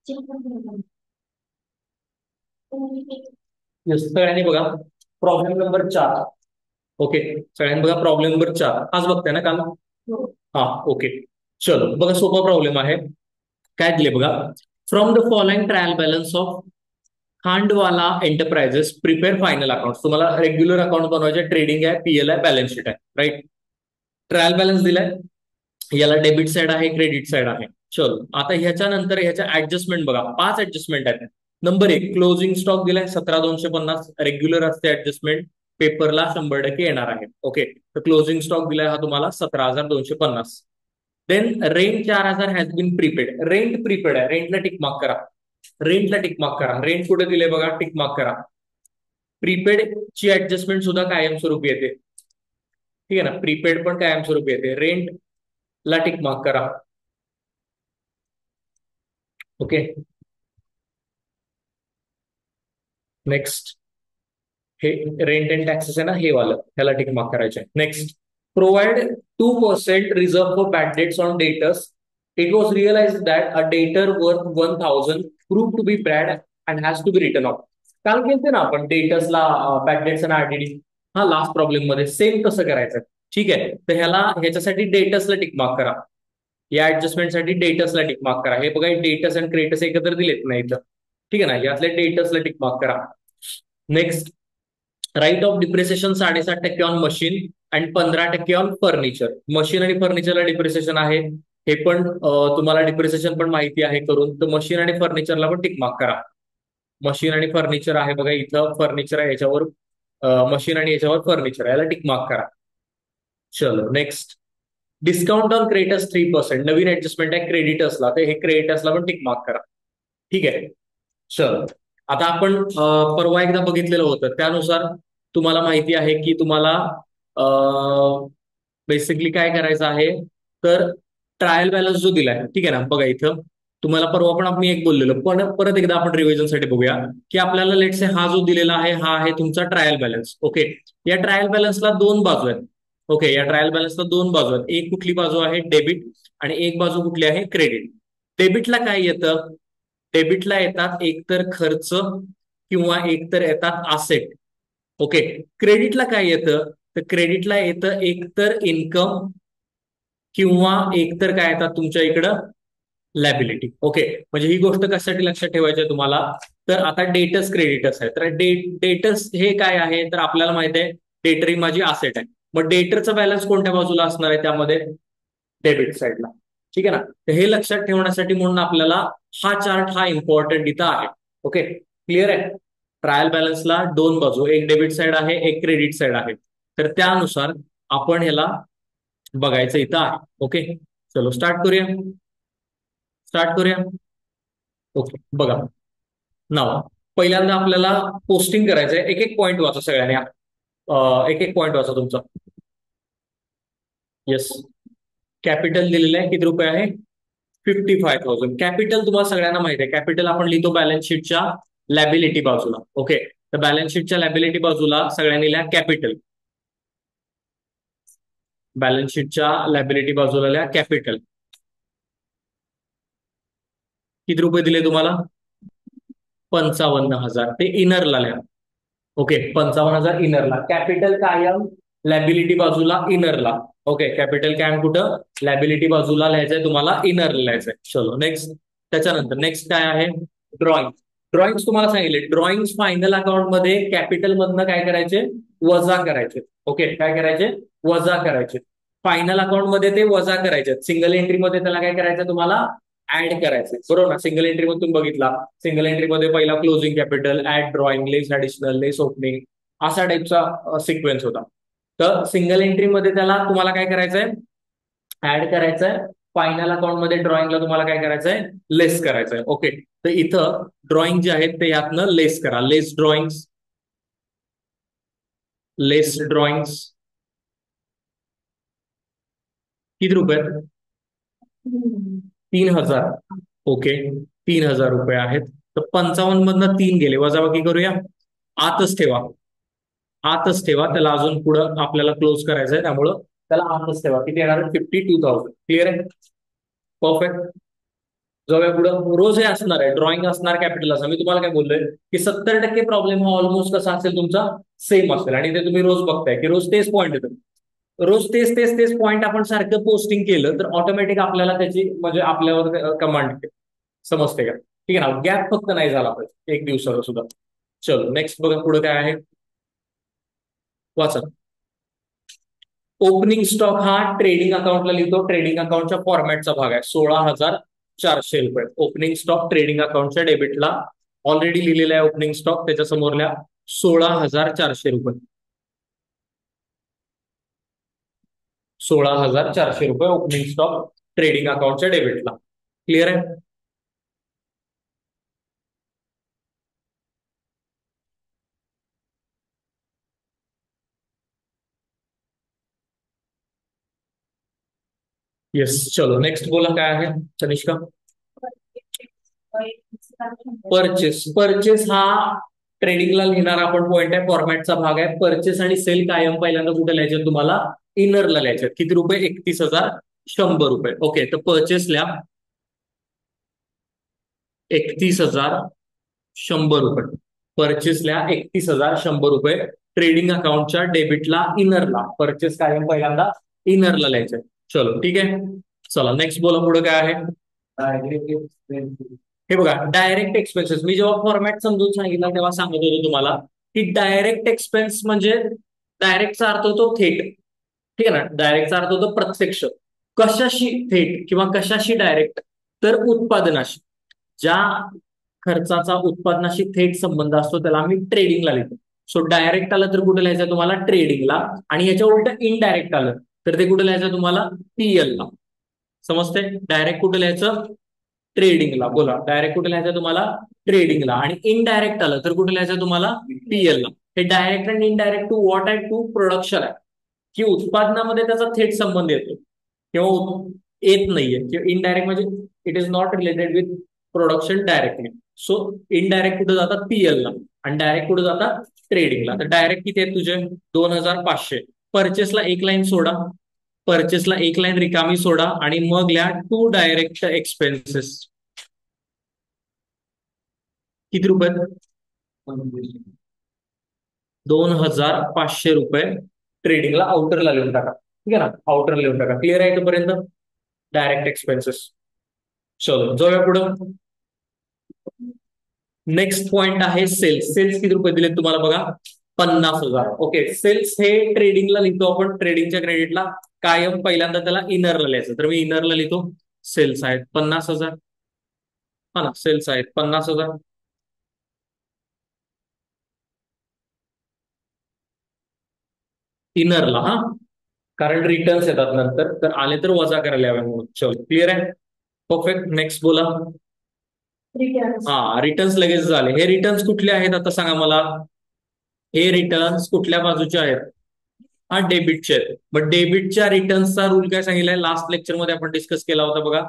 Yes, सगळ्यांनी बघा problem number 4. Okay, सगळ्यांनी बघा प्रॉब्लेम नंबर 4 आज बघताय ना काल. हा, ओके. चलो बघा, सोपा प्रॉब्लेम आहे. काय दिले बघा. From the following trial balance of Khandwala enterprises prepare final account. तुम्हाला रेग्युलर अकाउंट बनवायचे, ट्रेडिंग आहे, पीएल आहे, बॅलन्स शीट आहे, राईट. ट्रायल बॅलन्स दिलाय, याला डेबिट साइड आहे, क्रेडिट साइड आहे. चलो आता ह्याच्यानंतर ह्याच्या ऍडजस्टमेंट बघा, 5 ऍडजस्टमेंट आहेत. नंबर 1, क्लोजिंग स्टॉक दिलाय 17,250, रेग्युलर असते ऍडजस्टमेंट, पेपरला 100% येणार आहे. ओके, तर क्लोजिंग स्टॉक दिलाय हा तुम्हाला 17,250. Then rent 4,000 has been prepaid. Rent prepaid आहे, रेंटला टिक मार्क करा. रेंटला टिक मार्क करा. रेंट कुठे दिले बघा, टिक मार्क करा. प्रीपेड ची ऍडजस्टमेंट सुद्धा कायमस्वरूपी येते, ठीक आहे ना. प्रीपेड पण कायमस्वरूपी येते. रेंट ला टिक मार्क करा. Okay, next. हे रेंट अँड टॅक्सेस आहे ना, हे वालं, ह्याला टिक मार्क करायचे. Next, provide 2% reserve for bad debts on debtors. It was realise that a debtor worth 1,000 prove to be bad and has to be return off. काल केलते ना आपण डेटर्सला बॅड डेट्स आणि आरडीडी. हा लास्ट प्रॉब्लेम मध्ये same कसं करायचं, ठीक आहे. तर ह्याच्यासाठी डेटर्सला टिक मार्क करा. या ऍडजस्टमेंटसाठी डेटर्सला टिक मार्क करा. हे बघा, डेटर्स आणि क्रेटस एकत्र दिलेत ना इथं, ठीक आहे ना. यातल्या डेटर्सला टिक मार्क करा. Next, write off depreciation 7.5% on machine and 15% on furniture. Machine आणि फर्निचरला डिप्रिसिएशन आहे, हे पण तुम्हाला डिप्रिसिएशन पण माहिती आहे करून. तर मशीन आणि फर्निचरला पण टिक मार्क करा. मशीन आणि फर्निचर आहे बघा, इथं फर्निचर आहे, याच्यावर मशीन आणि याच्यावर फर्निचर आहे, याला टिक मार्क करा. चलो next, discount on creditors 3%. Naveen adjustment आहे क्रेडिटर्सला, तर हे क्रेडिटर्सला पण टिक मार्क करा, ठीक आहे. चल, आता आपण परवा एकदा बघितलेलं होतं, त्यानुसार तुम्हाला माहिती आहे की तुम्हाला बेसिकली काय करायचं आहे. तर ट्रायल बॅलन्स जो दिलाय, ठीक आहे ना, बघा इथं तुम्हाला परवा पण मी एक बोललेलो, पण परत एकदा आपण रिव्हिजनसाठी बघूया की आपल्याला लेट्स से हा जो दिलेला आहे हा आहे तुमचा ट्रायल बॅलन्स. ओके, या ट्रायल बॅलन्सला 2 बाजू आहेत. ओके, या ट्रायल बॅलन्सला 2 बाजू आहेत. एक कुठली बाजू आहे, डेबिट, आणि एक बाजू कुठली आहे, क्रेडिट. डेबिटला काय येतं, डेबिटला येतात एकतर खर्च किंवा एकतर येतात असेट. ओके, क्रेडिटला काय येतं, तर क्रेडिटला येतं एकतर इन्कम किंवा एकतर काय येतात तुमच्या इकडं लॅबिलिटी. ओके, म्हणजे ही गोष्ट कशासाठी लक्षात ठेवायची आहे तुम्हाला. तर आता डेटस क्रेडिटस आहे, तर डेटस हे काय आहे, तर आपल्याला माहित आहे डेटर ही माझी असेट आहे. मग डेटरचा बॅलन्स कोणत्या बाजूला असणार आहे, त्यामध्ये डेबिट साईडला, ठीक आहे ना. तर हे लक्षात ठेवण्यासाठी म्हणून आपल्याला हा चार्ट हा इम्पॉर्टंट इथं आहे. ओके, क्लिअर आहे. ट्रायल बॅलन्सला 2 बाजू, एक डेबिट साईड आहे, एक क्रेडिट साईड आहे. तर त्यानुसार आपण ह्याला बघायचं इथं आहे. ओके, चलो स्टार्ट करूया. स्टार्ट करूया. ओके, बघा नाव. पहिल्यांदा आपल्याला पोस्टिंग करायचंय. एक एक पॉईंट वाचा सगळ्यांनी, एक एक पॉईंट वाचा तुमचा. येस, कॅपिटल दिलेलं आहे, किती रुपये आहे, 55,000. कॅपिटल तुम्हाला सगळ्यांना माहिती आहे, कॅपिटल आपण लिहितो बॅलन्स शीटच्या लॅबिलिटी बाजूला. ओके, तर बॅलन्स शीटच्या लॅबिलिटी बाजूला सगळ्यांनी लिहा कॅपिटल. बॅलन्स शीटच्या लॅबिलिटी बाजूला लिहा कॅपिटल. किती रुपये दिले तुम्हाला, 55,000. ते इनरला लिहा. ओके, 55,000 इनरला. कॅपिटल कायम लॅबिलिटी बाजूला इनरला. ओके, कॅपिटल कायम कुठं, लॅबिलिटी बाजूला लिहायचंय तुम्हाला, इनरला लिहायचंय. चलो नेक्स्ट. त्याच्यानंतर नेक्स्ट काय आहे, ड्रॉइंग. ड्रॉइंग तुम्हाला सांगितले, ड्रॉइंग फायनल अकाउंट मध्ये कॅपिटल मधनं काय करायचे, वजा करायचे. ओके, काय करायचे, वजा करायचे. फायनल अकाउंट मध्ये ते वजा करायचे. सिंगल एंट्री मध्ये त्याला काय करायचं तुम्हाला, ऍड करायचंय, बरोबर ना. सिंगल एंट्री मध्ये तुम्ही बघितला, सिंगल एंट्री मध्ये पहिला क्लोजिंग कॅपिटल, ऍड ड्रॉइंग, लेस ऍडिशनल, लेस ओपनिंग, असा टाईपचा सिक्वेन्स होता. तर सिंगल एंट्री मध्ये त्याला तुम्हाला काय करायचंय, ऍड करायचंय. फायनल अकाउंट मध्ये ड्रॉइंगला तुम्हाला काय करायचंय, लेस करायचंय. ओके, तर इथं ड्रॉइंग जे आहेत ते यातनं लेस करा. लेस ड्रॉइंग्स, लेस ड्रॉइंग्स. किती रुपये, 3,000. ओके, 3,000 रुपये आहेत. तर 55 मधनं 3 गेले, वजाबाकी करूया. आतच ठेवा, आतच ठेवा त्याला, अजून पुढं आपल्याला क्लोज करायचं आहे, त्यामुळं त्याला आतच ठेवा. किती येणार, 52,000. क्लिअर आहे, परफेक्ट. जाऊया पुढे. रोज हे असणार आहे, ड्रॉइंग असणार कॅपिटल असणार. मी तुम्हाला काय बोललोय की 70% प्रॉब्लेम हा ऑलमोस्ट कसा असेल तुमचा, सेम असेल. आणि ते तुम्ही रोज बघताय की रोज तेच पॉईंट येतात. रोज तेच तेच तेच पॉईंट आपण सारखं पोस्टिंग केलं तर ऑटोमॅटिक आपल्याला त्याची म्हणजे आपल्यावर कमांड समजते का, ठीक आहे ना. गॅप फक्त नाही झाला पाहिजे एक दिवसाचा सुद्धा. चलो नेक्स्ट बघा पुढे काय आहे, वाचा. ओपनिंग स्टॉक हा ट्रेडिंग अकाउंटला लिहितो, ट्रेडिंग अकाउंटच्या फॉर्मॅटचा भाग आहे. 16,400 रुपये ओपनिंग स्टॉक ट्रेडिंग अकाउंटच्या डेबिटला ऑलरेडी लिहिलेला आहे. ओपनिंग स्टॉक त्याच्या समोरल्या 16,400 रुपये. 16,400 रुपये ओपनिंग स्टॉक ट्रेडिंग अकाउंटच्या डेबिटला. क्लिअर आहे. येस, चलो नेक्स्ट बोला काय आहे तनिष्का. परचेस. परचेस हा ट्रेडिंगला लिहिणारा आपण पॉईंट आहे, फॉर्मॅटचा भाग आहे. परचेस आणि सेल कायम पहिल्यांदा कुठे लिहायचे तुम्हाला, इनरला लिहायचे. किती रुपये, 31,100 रुपये. ओके, तर परचेसला 31,100 रुपये. परचेसला 31,100 रुपये ट्रेडिंग अकाउंटच्या डेबिटला इनरला, परचेस कायम पहिल्यांदा इनरला लिहायचे. चलो ठीक आहे. चला नेक्स्ट बोला पुढे काय आहे. हे बघा, डायरेक्ट एक्सपेन्सेस. मी जेव्हा फॉर्मॅट समजून सांगितलं तेव्हा सांगत होतो तुम्हाला की डायरेक्ट एक्सपेन्स म्हणजे डायरेक्टचा अर्थ होतो थेट, ठीक आहे ना. डायरेक्टचा अर्थ होतो प्रत्यक्ष. कशाशी थेट किंवा कशाशी डायरेक्ट, तर उत्पादनाशी. ज्या खर्चाचा उत्पादनाशी थेट संबंध असतो त्याला आम्ही ट्रेडिंगला लिहितो. सो डायरेक्ट आलं तर कुठे लिहायचं तुम्हाला, ट्रेडिंगला. आणि याच्या उलट इनडायरेक्ट आलं तर ते कुठे लिहायचं तुम्हाला, पीएल ला. समजते. डायरेक्ट कुठे लिहायचं, ट्रेडिंगला. बोला, डायरेक्ट कुठे लिहायचं तुम्हाला, ट्रेडिंगला. आणि इनडायरेक्ट आलं तर कुठे लिहायचं तुम्हाला, पीएल ला. हे डायरेक्ट आणि इनडायरेक्ट टू व्हॉट आहे, टू प्रोडक्शन आहे, की उत्पादनामध्ये त्याचा थेट संबंध येतो किंवा येत नाहीये. किंवा इनडायरेक्ट म्हणजे it is not related with production directly. So indirect कुठे जातात, पीएल ला. आणि डायरेक्ट कुठे जातात, ट्रेडिंगला. तर डायरेक्ट किती आहेत तुझे, 2,500. परचेसला एक लाईन सोडा, परचेसला एक लाईन रिकामी सोडा आणि मग लिहा टू डायरेक्ट एक्सपेन्सेस. किती रुपये, 2,500 रुपये ट्रेडिंगला आउटरला लिहून टाका, ठीक आहे ना. आउटर लिहून टाका. क्लिअर आहे तोपर्यंत, डायरेक्ट एक्सपेन्सेस. चलो जाऊया पुढं. नेक्स्ट पॉइंट आहे सेल्स. सेल्स किती रुपये दिलेत तुम्हाला बघा, 50,000. ओके, सेल्स हे ट्रेडिंगला लिहितो आपण, ट्रेडिंगच्या क्रेडिटला कायम पहिल्यांदा त्याला इनरला लिहायचं. तर मी इनरला लिहितो, सेल्स आहेत 50,000. हा ना, सेल्स आहेत 50,000 इनरला. हा, कारण रिटर्न्स येतात नंतर, तर आले तर वजा करायला यावे म्हणून. चलो क्लिअर आहे, परफेक्ट. नेक्स्ट बोला. हा, रिटर्न्स लगेच झाले. हे रिटर्न्स कुठले आहेत आता सांगा मला. हे रिटर्न्स कुठल्या बाजूचे आहेत, हा डेबिटचे आहेत. बट डेबिटच्या रिटर्न्सचा रूल काय सांगितलाय, लास्ट लेक्चरमध्ये आपण डिस्कस केला होता बघा,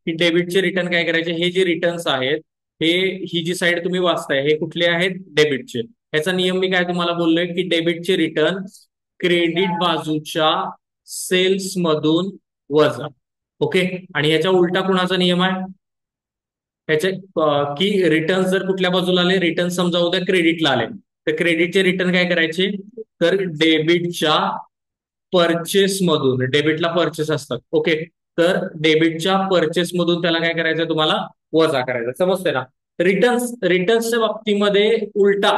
की डेबिटचे रिटर्न काय करायचे. हे जे रिटर्न्स आहेत, हे ही जी साईड तुम्ही वाचताय हे कुठले आहेत, डेबिटचे. ह्याचा नियम मी काय तुम्हाला बोललोय की डेबिटचे रिटर्न क्रेडिट बाजूच्या सेल्स मधून वजा. ओके. आणि ह्याच्या उलटा कुणाचा नियम आहे, ह्याचे की रिटर्न जर कुठल्या बाजूला आले, रिटर्न समजा उद्या क्रेडिटला आले, तर क्रेडिटचे रिटर्न काय करायचे, तर डेबिटच्या परचेस मधून. डेबिटला परचेस असतात, ओके. तर डेबिटच्या परचेस मधून त्याला काय करायचं तुम्हाला, वजा करायचं. समजते ना. रिटर्न्सच्या बाबतीमध्ये उलटा,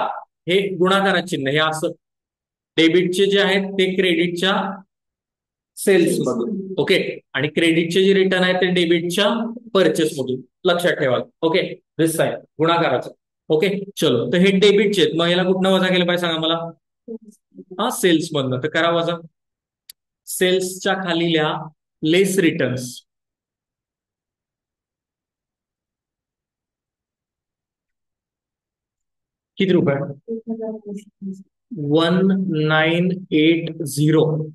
हे गुणाकाराचे चिन्ह हे असं. डेबिटचे जे आहेत ते क्रेडिटच्या सेल्स मधून, ओके. आणि क्रेडिटचे जे रिटर्न आहेत ते डेबिटच्या परचेस मधून. लक्षात ठेवा, ओके. दिस साईड गुणाकाराचं. ओके, चलो. तर हे डेबिटचे आहेत, मग याला कुठनं वजा केलं पाहिजे सांगा मला, हा सेल्स मधनं. तर करा वजा. सेल्सच्या खाली लिहा लेस रिटर्न्स. किती रुपये, 1980.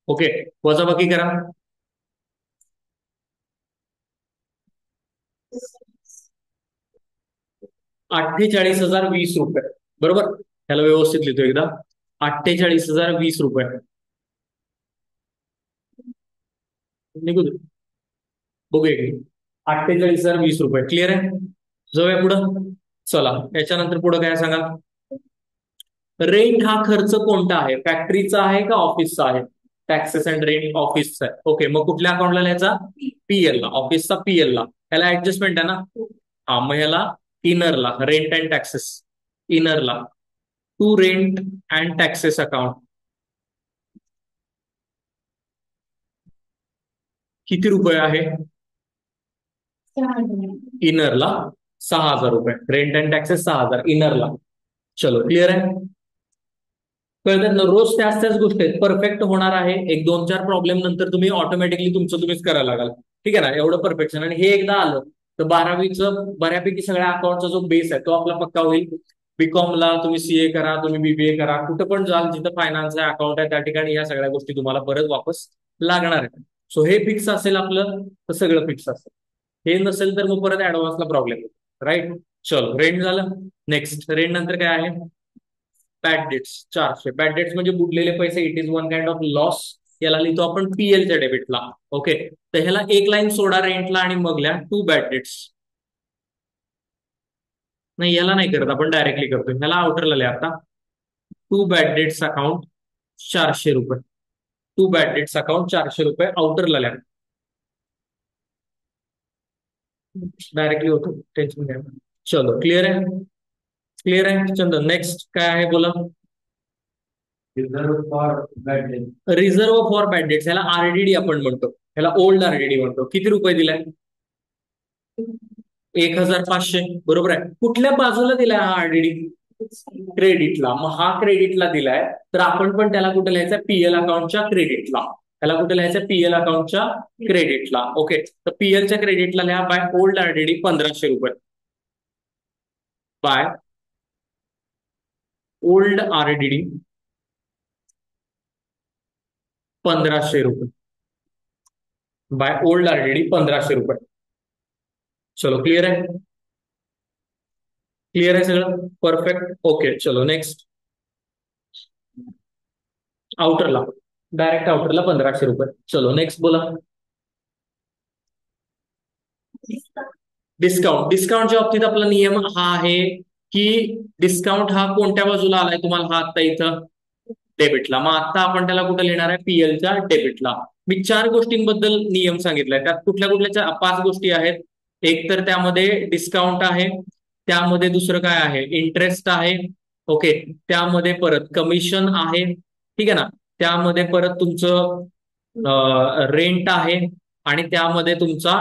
ओके, वजाबाकी करा. 48,020 रुपये. बरोबर, त्याला व्यवस्थित लिहितो एकदा. 48,020 रुपये निघू दे, बघूया की. 48,020 रुपये. क्लिअर आहे? जाऊया पुढं. चला याच्यानंतर पुढं काय सांगा. रेंट हा खर्च कोणता आहे? फॅक्टरीचा आहे का ऑफिसचा आहे? टॅक्सेस अँड रेंट ऑफिसचा आहे. ओके, मग कुठल्या अकाउंटला लिहायचा? पीएल ला. ऑफिसचा पीएल ला. याला ऍडजस्टमेंट आहे ना? हा, मग ह्याला इनरला रेंट अँड टॅक्सेस. इनरला to rent and taxes account. किती रुपये आहे? इनरला 6,000 रुपये. रेंट अँड टॅक्सेस 6,000 इनरला. चलो क्लिअर आहे? कळतात ना? रोज त्याच गोष्टी आहेत. परफेक्ट होणार आहे. एक दोन चार प्रॉब्लेम नंतर तुम्ही ऑटोमॅटिकली तुमचं तुम्हीच करायला लागाल. ठीक आहे ना? एवढं परफेक्शन. आणि हे एकदा आलं तर 12वीचं बऱ्यापैकी सगळ्या अकाउंटचा जो बेस आहे तो आपला पक्का होईल. बीकॉमला तुम्ही सीए करा, तुम्ही बीबीए करा, कुठं पण जाल जिथं फायनान्स आहे, अकाउंट आहे, त्या ठिकाणी ह्या सगळ्या गोष्टी तुम्हाला परत वापस लागणार आहेत. सो हे फिक्स असेल आपलं तर सगळं फिक्स असेल. हे नसेल तर मग परत ऍडव्हान्सला प्रॉब्लेम येतो. राईट? चलो रेंट झालं. नेक्स्ट रेंट नंतर काय आहे? Bad dates 400. बॅड डेट्स म्हणजे बुडलेले पैसे. It is one kind of loss. याला लिहितो आपण पीएलच्या डेबिटला. ओके, तर ह्याला एक लाईन सोडा रेंटला आणि मग लिहा टू बॅड डेट्स. नाही, याला नाही करत आपण, डायरेक्टली करतो. ह्याला आउटरला लिहा आता. टू बॅड डेट्स अकाउंट 400 रुपये. टू बॅड डेट्स अकाउंट 400 रुपये आउटरला लिहा. डायरेक्टली होतो, टेन्शन घ्या. चलो क्लिअर आहे? क्लिअर आहे चंदन? नेक्स्ट काय आहे बोला. Reserve for bad debts. Reserve for bad debts ह्याला आरडीडी आपण म्हणतो. ह्याला ओल्ड आरडीडी म्हणतो. किती रुपये दिलाय? 1,500. बरोबर आहे. कुठल्या बाजूला दिलाय हा आरडीडी? क्रेडिटला. मग हा क्रेडिटला दिलाय तर आपण पण त्याला कुठे लिहायचं? पीएल अकाउंटच्या क्रेडिटला. त्याला कुठे लिहायचं? पीएल अकाउंटच्या क्रेडिटला. ओके, तर पीएलच्या क्रेडिटला लिहा बाय ओल्ड आरडीडी 1,500 रुपये. बाय ओल्ड आरडीडी 1,500 रुपये. बाय ओल्ड आरडीडी 1,500 रुपये. चलो क्लिअर आहे? क्लिअर आहे सगळं? परफेक्ट. ओके, चलो नेक्स्ट. आउटरला, डायरेक्ट आउटरला 1,500 रुपये. चलो नेक्स्ट बोला. डिस्काउंट. डिस्काउंटच्या बाबतीत आपला नियम हा आहे की डिस्काउंट हा कोणत्या बाजूला आलाय तुम्हाला? हा आता इथं डेबिटला. मग आता आपण त्याला कुठे लिहिणार आहे? पीएलच्या डेबिटला. मी 4 गोष्टींबद्दल नियम सांगितलाय. त्यात कुठल्या कुठल्या 5 गोष्टी आहेत. एक तर त्यामध्ये डिस्काउंट आहे, त्यामध्ये दुसरं काय आहे? इंटरेस्ट आहे. ओके, त्यामध्ये परत कमिशन आहे. ठीक आहे ना? त्यामध्ये परत तुमचं रेंट आहे आणि त्यामध्ये तुमचा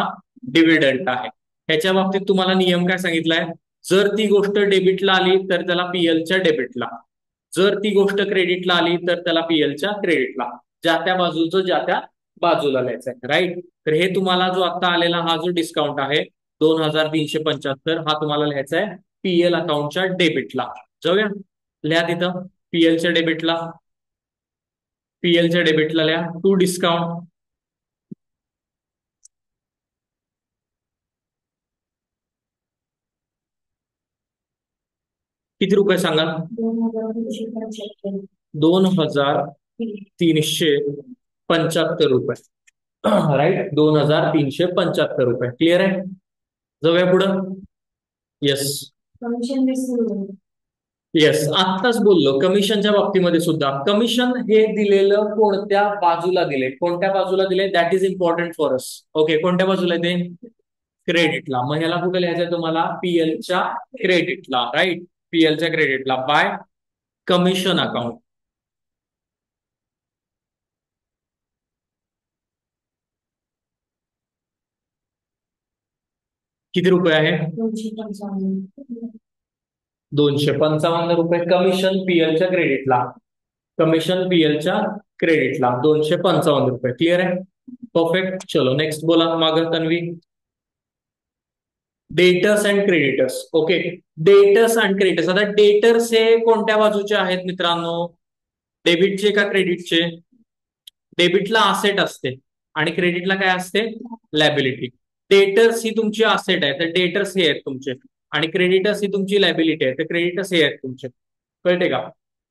डिव्हिडंड आहे. ह्याच्या बाबतीत तुम्हाला नियम काय सांगितलाय? जर ती गोष्ट डेबिटला आली तर त्याला पीएलच्या डेबिटला. जर ती गोष्ट क्रेडिटला आली तर त्याला पीएलच्या क्रेडिटला. ज्या त्या बाजूचं ज्या त्या बाजूला लिहायचं आहे. राईट? तर हे तुम्हाला जो आता आलेला हा जो डिस्काउंट आहे 2,375, हा तुम्हाला लिहायचा आहे पीएल अकाउंटच्या डेबिटला. जाऊया, लिहा तिथं पीएलच्या डेबिटला. पीएलच्या डेबिटला लिहा टू डिस्काउंट. किती रुपये सांगा? 2,375 रुपये. राईट? 2,375 रुपये. क्लिअर आहे? जाऊया पुढं. येस येस, आत्ताच बोललो. कमिशनच्या बाबतीमध्ये सुद्धा कमिशन हे दिलेलं कोणत्या बाजूला दिले? कोणत्या बाजूला दिले? That is important for us. Okay, कोणत्या बाजूला ते? क्रेडिटला. मग ह्याला कुठे लिहायचंय तुम्हाला? पीएलच्या क्रेडिटला. राईट? पीएलच्या क्रेडिटला बाय कमिशन अकाउंट. किती रुपये आहे? 255 रुपये कमिशन पीएलच्या क्रेडिटला. कमिशन पीएलच्या क्रेडिटला 255 रुपये. क्लिअर आहे? परफेक्ट. चलो नेक्स्ट बोला माग Tanvi. Debtors and creditors. Okay, debtors and creditors. आता डेटर्स हे कोणत्या बाजूचे आहेत मित्रांनो? डेबिटचे का क्रेडिटचे? डेबिटला असेट असते आणि क्रेडिटला काय असते? लॅबिलिटी. डेटर्स ही तुमची असेट आहे तर डेटर्स हे आहेत तुमचे, आणि क्रेडिटर्स ही तुमची लॅबिलिटी आहे तर क्रेडिटर्स हे आहेत तुमचे. कळते का?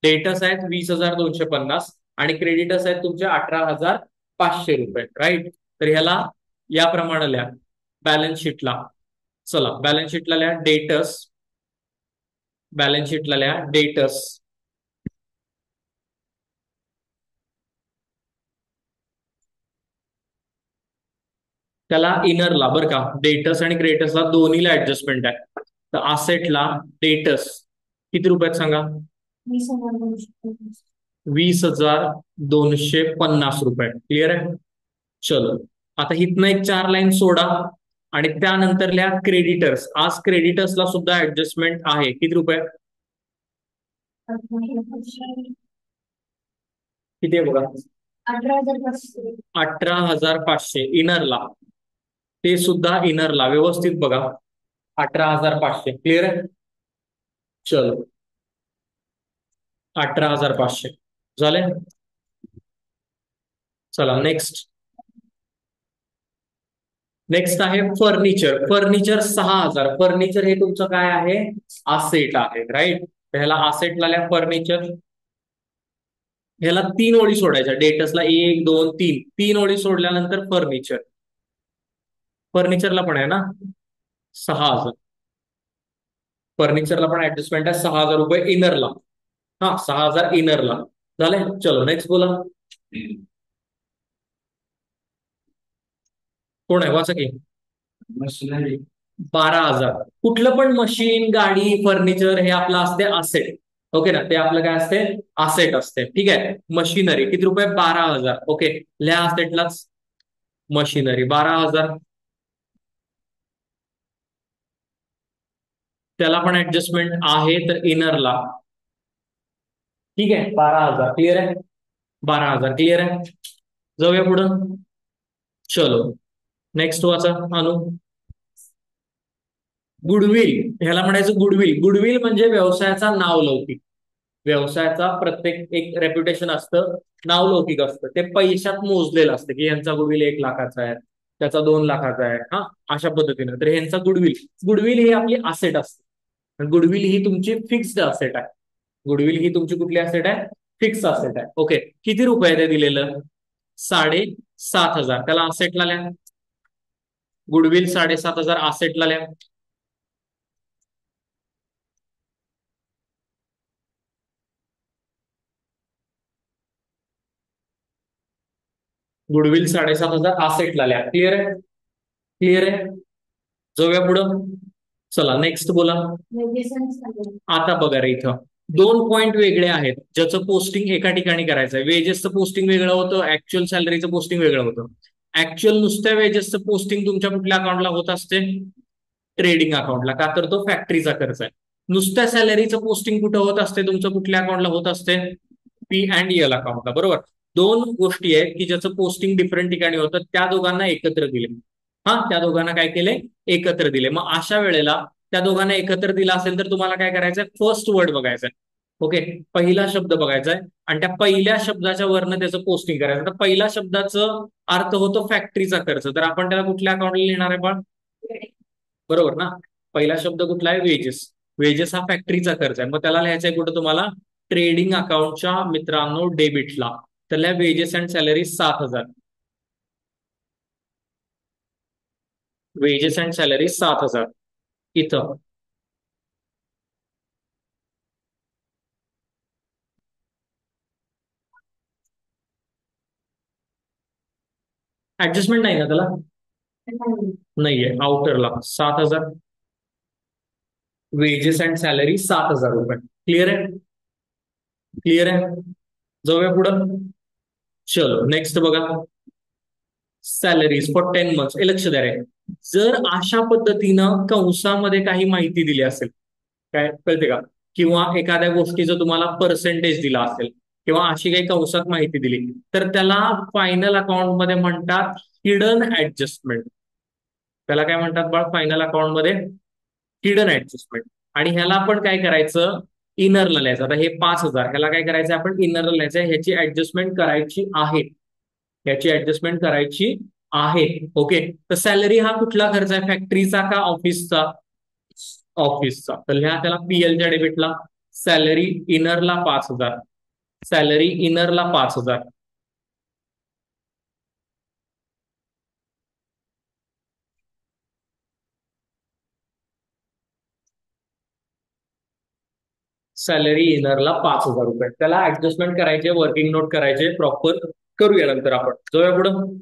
डेटर्स आहेत 20,250 आणि क्रेडिटर्स आहेत तुमचे 18,500 रुपये. राईट? तर ह्याला याप्रमाणे लिहा. बॅलन्स शीटला, चला बॅलन्स शीटला लिहा डेटस, बॅलन्स शीटला लिहा डेटस, त्याला इनरला बरं का, डेटस आणि क्रेटसला दोन्हीला ऍडजस्टमेंट आहे. तर असेटला डेटस किती रुपयात सांगा? 20,250 रुपये. क्लिअर आहे? चलो आता हिथनं एक 4 लाईन सोडा आणि त्यानंतर लिहा क्रेडिटर्स. आज क्रेडिटर्सला सुद्धा ऍडजस्टमेंट आहे. किती रुपये? किती आहे बघा? 18,500 इनरला, ते सुद्धा इनरला व्यवस्थित बघा. 18,500. क्लिअर आहे? चलो 18,500 झाले. चला नेक्स्ट, नेक्स्ट आहे फर्निचर. फर्निचर 6,000. फर्निचर हे तुमचं काय आहे? असेट आहे, राईट? ह्याला असेटला लिहा फर्निचर. ह्याला 3 ओळी सोडायच्या, डेटसला 1 2 3, 3 ओळी सोडल्यानंतर फर्निचर. फर्निचरला पण आहे ना 6,000. फर्निचरला पण ऍडजस्टमेंट आहे 6,000 रुपये इनरला. हा 6,000 इनरला झाले. चलो नेक्स्ट बोला. कोण आहे वाचा की? मशिनरी 12,000. कुठलं पण मशीन, गाडी, फर्निचर हे आपलं असते असेट. ओके ना, ते आपलं काय असते? असेट असते. ठीक आहे. मशिनरी किती रुपये? 12,000. ओके, लिहा असेटलाच मशिनरी 12,000. त्याला पण ऍडजस्टमेंट आहे तर इनरला. ठीक आहे 12,000. क्लिअर आहे? 12,000 क्लिअर आहे. जाऊया पुढं. चलो नेक्स्ट वाचा अनु. गुडविल, ह्याला म्हणायचं गुडविल. गुडविल म्हणजे व्यवसायाचा नावलौकिक. व्यवसायाचा प्रत्येक एक रेप्युटेशन असतं, नावलौकिक असतं. ते पैशात मोजलेलं असतं की यांचा गुडविल 1 लाखाचा आहे, त्याचा 2 लाखाचा आहे. हा अशा पद्धतीनं. तर ह्यांचा गुडविल, गुडविल ही आपली असेट असते. गुडविल ही तुमची फिक्स्ड असेट आहे. गुडविल ही तुमची कुठली असेट आहे? फिक्स असेट आहे. ओके, किती रुपये ते दिलेलं? 7,500. त्याला असेटला लिहा. गुडविल 7,500 असेटला लिहा. गुडविल 7,500 असेटला लिहा. क्लिअर आहे? क्लिअर आहे. जाऊया पुढं. चला नेक्स्ट बोला. आता बघा रे, इथं 2 पॉइंट वेगळे आहेत ज्याचं पोस्टिंग एका ठिकाणी करायचं आहे. वेजेसचं पोस्टिंग वेगळं होतं, ऍक्च्युअल सॅलरीचं पोस्टिंग वेगळं होतं. ऍक्च्युअल नुसत्या वेजेसचं पोस्टिंग तुमच्या कुठल्या अकाउंटला होत असते? ट्रेडिंग अकाउंटला. का तर तो फॅक्टरीचा खर्च आहे. नुसत्या सॅलरीचं पोस्टिंग कुठं होत असते? तुमचं कुठल्या अकाउंटला होत असते? P&L अकाउंटला. बरोबर. दोन गोष्टी आहेत की ज्याचं पोस्टिंग डिफरंट ठिकाणी होतं, त्या दोघांना एकत्र दिले. हा त्या दोघांना काय केले? एकत्र दिले. मग अशा वेळेला त्या दोघांना एकत्र दिला असेल तर तुम्हाला काय करायचंय? फर्स्ट वर्ड बघायचंय. ओके, पहिला शब्द बघायचा आहे आणि त्या पहिल्या शब्दाच्या वरनं त्याचं पोस्टिंग करायचं. तर पहिल्या शब्दाचं अर्थ होतो फॅक्टरीचा खर्च, तर आपण त्याला कुठल्या अकाउंटला लिहिणार आहे बाळ? बरोबर ना. पहिला शब्द कुठला आहे? वेजेस. वेजेस हा फॅक्टरीचा खर्च आहे. मग त्याला लिहायचं आहे कुठं तुम्हाला? ट्रेडिंग अकाउंटच्या मित्रांनो डेबिटला. त्याला wedges and salary 7,000. Wedges and salary 7,000 इथं. ऍडजस्टमेंट नाही ना त्याला? नाहीये. आउटरला 7,000. वेजेस अँड सॅलरी 7,000 रुपये. क्लिअर आहे? क्लिअर आहे. जाऊया पुढं. चलो नेक्स्ट बघा. Salaries for 10 months. लक्ष द्या रे, जर अशा पद्धतीनं कंसामध्ये काही माहिती दिली असेल, काय कळते का? किंवा एखाद्या गोष्टीचं तुम्हाला पर्सेंटेज दिला असेल किंवा अशी काही कंसात माहिती दिली, तर त्याला फायनल अकाउंट मध्ये म्हणतात हिडन ऍडजस्टमेंट. त्याला काय म्हणतात बाळ फायनल अकाउंट मध्ये? Hidden adjustment. आणि ह्याला आपण काय करायचं? इनरला लिहायचं. आता हे 5,000 ह्याला काय करायचं? आपण इनरला लिहायचं. ह्याची ऍडजस्टमेंट करायची आहे. ह्याची ऍडजस्टमेंट करायची आहे. ओके, तर सॅलरी हा कुठला खर्च आहे? फॅक्टरीचा का ऑफिसचा? ऑफिसचा. तर लिहा त्याला PL च्या डेबिटला. सॅलरी इनरला 5,000. सॅलरी इनरला 5,000. सॅलरी इनरला 5,000 रुपये. त्याला ऍडजस्टमेंट करायचे, वर्किंग नोट करायचे, प्रॉपर करूया नंतर आपण. जाऊया पुढं.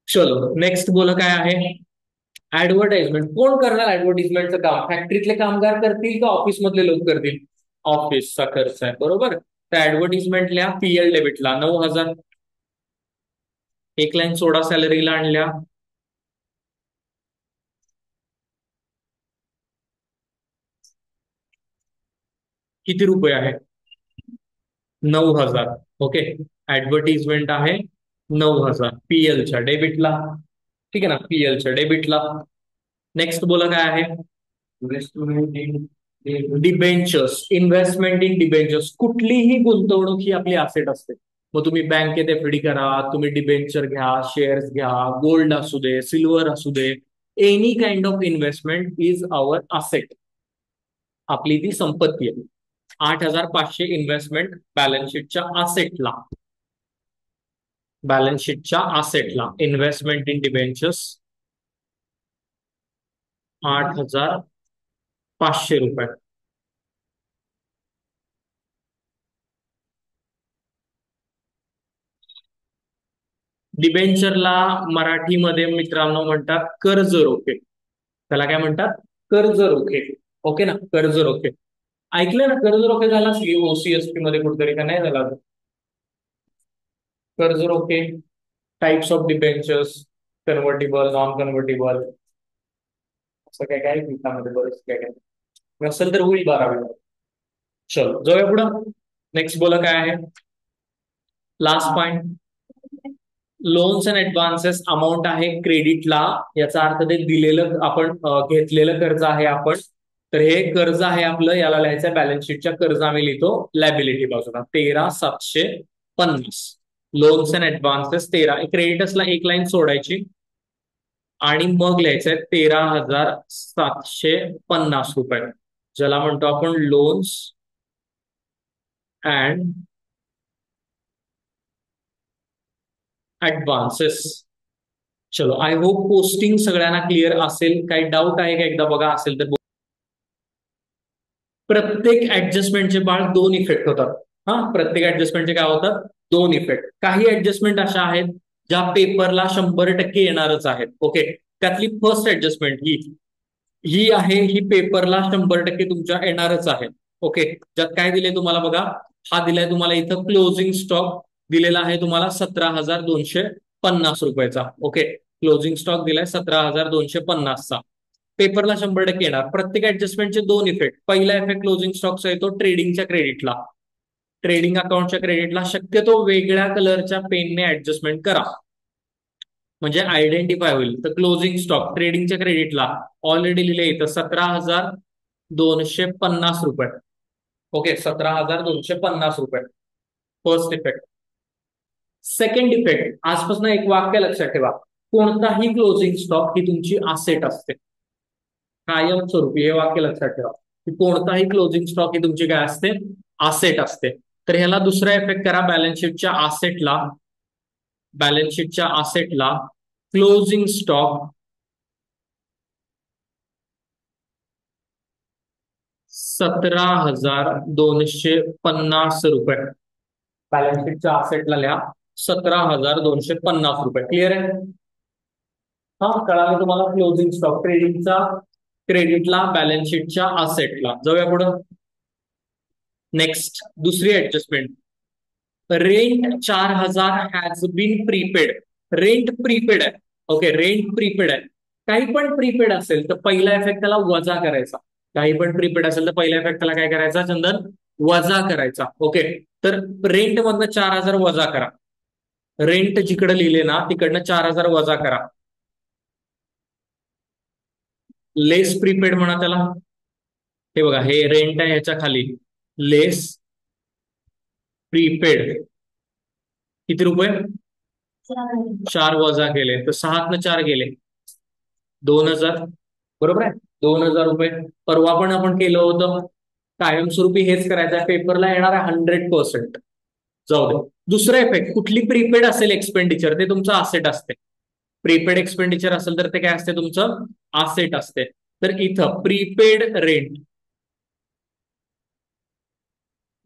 चलो नेक्स्ट बोला काय आहे. ऍडव्हर्टाइजमेंट. कोण करणार ऍडव्हर्टाइजमेंटचं काम? फॅक्टरीतले कामगार करतील का ऑफिस मधले लोक करतील? ऑफिसचा खर्च आहे, बरोबर. तर ऍडव्हर्टिजमेंटल्या पीएल डेबिटला 9,000. एक लाईन सोडा सॅलरीला आणल्या. किती रुपये आहे? 9,000. ओके. ऍडव्हर्टिजमेंट आहे 9,000 पीएलच्या डेबिटला. ठीक आहे ना, पीएलच्या डेबिटला. नेक्स्ट बोला काय आहे. Investment in debentures. Investment in debentures. कुठलीही गुंतवणूक ही आपली असेट असते. मग तुम्ही बँकेत एफडी करा, तुम्ही डिबेंचर घ्या, शेअर्स घ्या, गोल्ड असू दे, सिल्वर असू दे, any kind of investment is our asset. आपली ती संपत्ती आहे. 8,500 इन्व्हेस्टमेंट बॅलन्स शीटच्या असेटला. बॅलन्स शीटच्या असेटला इन्व्हेस्टमेंट इन डिबेंचर्स 8,500 रुपये. डिबेंचरला मराठीमध्ये मित्रांनो म्हणतात कर्ज रोखे. त्याला काय म्हणतात? कर्ज रोखे. ओके ना, कर्ज रोखे. ऐकलं ना, कर्ज रोखे झाला ओसीएसपी मध्ये कुठेतरी का नाही झाला? कर्ज रोखे, types of debentures, convertible, non convertible, असं काय काय त्यामध्ये बरेच काय काय नसेल तर होईल 12वी. चलो जाऊया पुढं. नेक्स्ट बोला काय आहे. Last point. Loans and advances amount आहे क्रेडिटला. याचा अर्थ ते दिलेलं आपण घेतलेलं कर्ज आहे आपण. तर हे कर्ज आहे आपलं, याला लिहायचं बॅलन्स शीटच्या कर्ज आम्ही लिहितो लायबिलिटी बाजूला 13,750. Loans and advances 13. क्रेडिटर्सला एक लाईन सोडायची आणि मग लिहायचंय 13,750 रुपये, ज्याला म्हणतो आपण लोन्स अँड ऍडव्हान्सेस. चलो आय होप पोस्टिंग सगळ्यांना क्लिअर असेल. काही डाऊट आहे का एकदा बघा, असेल तर. प्रत्येक ऍडजस्टमेंटचे बाळ 2 इफेक्ट होतात. हा, प्रत्येक ऍडजस्टमेंटचे काय होतात? 2 इफेक्ट. काही ऍडजस्टमेंट अशा आहेत ज्या पेपरला 100% येणारच आहेत. ओके. त्यातली फर्स्ट ऍडजस्टमेंट ही ही आहे, ही पेपरला 100% तुमच्या येणारच आहे. ओके. ज्यात काय दिले तुम्हाला बघा. हा दिलाय तुम्हाला इथं क्लोजिंग स्टॉक दिलेला आहे तुम्हाला 17,250 रुपयाचा. ओके. क्लोजिंग स्टॉक दिलाय 17,250चा. पेपरला 100% येणार. प्रत्येक ऍडजस्टमेंटचे 2 इफेक्ट. पहिला इफेक्ट क्लोजिंग स्टॉकचा येतो ट्रेडिंगच्या क्रेडिटला. ट्रेडिंग अकाउंटच्या क्रेडिटला शक्यतो वेगळ्या कलरच्या पेनने ऍडजस्टमेंट करा, म्हणजे आयडेंटिफाय होईल. तर क्लोजिंग स्टॉक ट्रेडिंगच्या क्रेडिटला ऑलरेडी लिहिले इथं 17,250 रुपये. ओके, 17,250 रुपये. First effect. सेकंड इफेक्ट, आजपासून एक वाक्य लक्षात ठेवा. कोणताही क्लोजिंग स्टॉक ही तुमची असेट असते कायमस्वरूपी. हे वाक्य लक्षात ठेवा की कोणताही क्लोजिंग स्टॉक ही तुमची काय असते? असेट असते. तर ह्याला दुसरा इफेक्ट करा बॅलन्स शीटच्या असेटला. बॅलन्स शीटच्या असेटला क्लोजिंग स्टॉक 17,250 रुपये. बॅलन्स शीटच्या असेटला लिहा 17,250 रुपये. क्लिअर आहे? हा, कळालं तुम्हाला? क्लोजिंग स्टॉक ट्रेडिंगचा क्रेडिटला, बॅलन्स शीटच्या असेटला. जाऊया पुढं. नेक्स्ट दुसरी adjustment. Rent 4,000 has been prepaid. Rent prepaid आहे. ओके, रेंट प्रीपेड आहे. काही पण प्रीपेड असेल तर पहिला इफेक्ट त्याला वजा करायचा. काही पण प्रीपेड असेल तर पहिला इफेक्ट त्याला काय करायचा चंदन? वजा करायचा. ओके. तर रेंट मधनं 4,000 वजा करा. रेंट जिकडे लिहिले ना तिकडनं 4,000 वजा करा. लेस प्रीपेड म्हणा त्याला. हे बघा, हे रेंट आहे, ह्याच्या खाली लेस प्रीपेड. किती रुपये? 4 वजा केले तर 6 गेले 2,000. बरोबर आहे, 2,000 रुपये. परवा पण आपण केलं होतं. कायमस्वरूपी हेच करायचं आहे. पेपरला येणार आहे 100%. जाऊ दे. दुसरा इफेक्ट, कुठली प्रीपेड असेल एक्सपेंडिचर ते तुमचं असेट असते. प्रीपेड एक्सपेंडिचर असेल तर ते काय असते? तुमचं असेट असते. तर इथं प्रीपेड रेंट